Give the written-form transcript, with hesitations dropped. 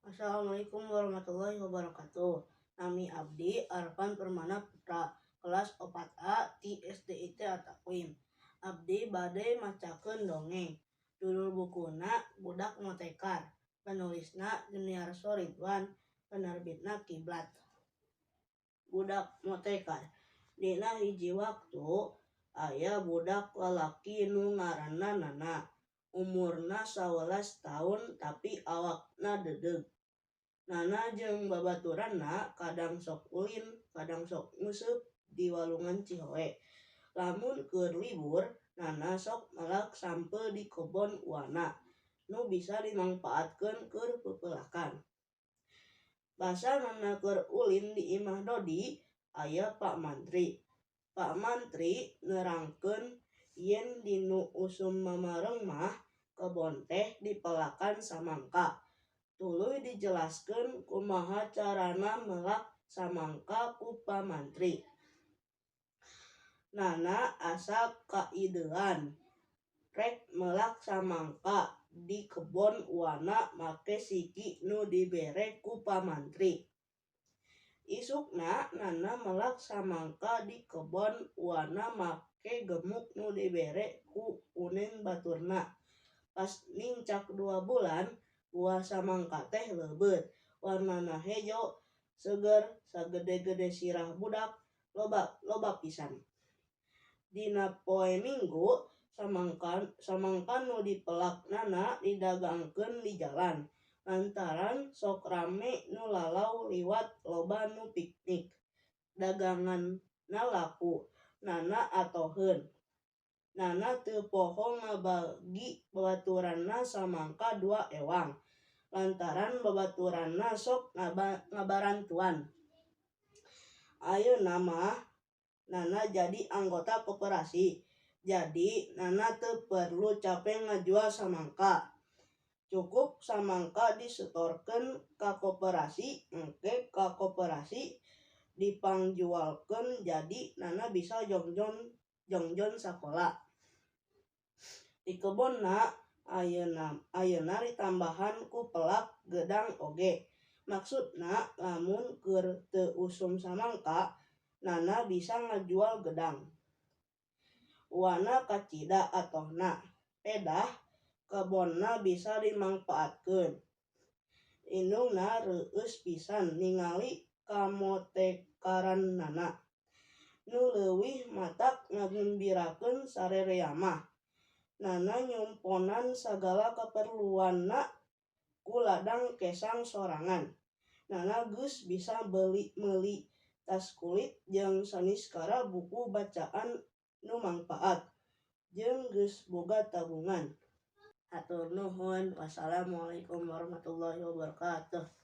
Assalamualaikum warahmatullahi wabarakatuh. Nami Abdi Arfan Permana Putra, kelas 4A ti SDIT Atakwim. Abdi bade macakeun dongeng. Judul bukuna Budak Motekar. Penulisna Juniarso Ridwan, penerbitna Kiblat. Budak Motekar. Dina hiji waktu aya budak lalaki nu ngaranna Nana. Umurna 11 tahun tapi awakna dedeug. Nana jeung babaturanna kadang sok ulin, kadang sok nguseup di walungan Cihoe. Lamun keur libur, Nana sok melak sampeu di kebon uwana nu bisa dimangpaatkeun keur peupeulakan. Basa Nana keur ulin di imah Dodi aya Pak Mantri. Pak Mantri nerangkeun yen dinu usum mamareng mah kebon teh dipelakan samangka. Tuluy dijelaskeun kumaha carana melak samangka ku Pa Mantri. Nana asa kaideuan rek melak samangka di kebon uwana make siki nu dibere ku Pa Mantri. Isukna Nana melak samangka di kebon uwana make gemuk nu dibere ku uning baturna. Pas nincak 2 bulan, buah samangka teh leubeut, warnana hejo, seger, sagede-gede sirah budak, loba pisan. Dina poe Minggu, samangka nu dipelak Nana didagangkeun di jalan, lantaran sok rame nu lalau liwat loba nu piknik. Daganganna laku, Nana atoheun. Nana teu poho ngabagi babaturanna samangka 2 ewang, lantaran babaturanna sok ngabarantuan. Ayeuna mah Nana jadi anggota koperasi, jadi Nana teu perlu capek ngajual samangka. Cukup samangka disetorkeun ka koperasi, engke ka koperasi dipangjualkeun jadi Nana bisa jongjon sakola. Di kebonna ayeuna ditambahan ku pelak gedang oge. Maksudna lamun keur teu usum samangka, Nana bisa ngajual gedang. Uwana kacida atohna, pedah kebonna bisa dimangpaatkeun. Indungna reueus pisan ningali kamotekaran Nana. Nu leuwih matak ngagembirakeun sarerea mah, Nana nyumponan sagala kaperluanna ku ladang kesang sorangan. Nana geus bisa meuli tas kulit jeung saniskara buku bacaan nu mangpaat, jeung geus boga tabungan. Hatur nuhun. Wassalamualaikum warahmatullahi wabarakatuh.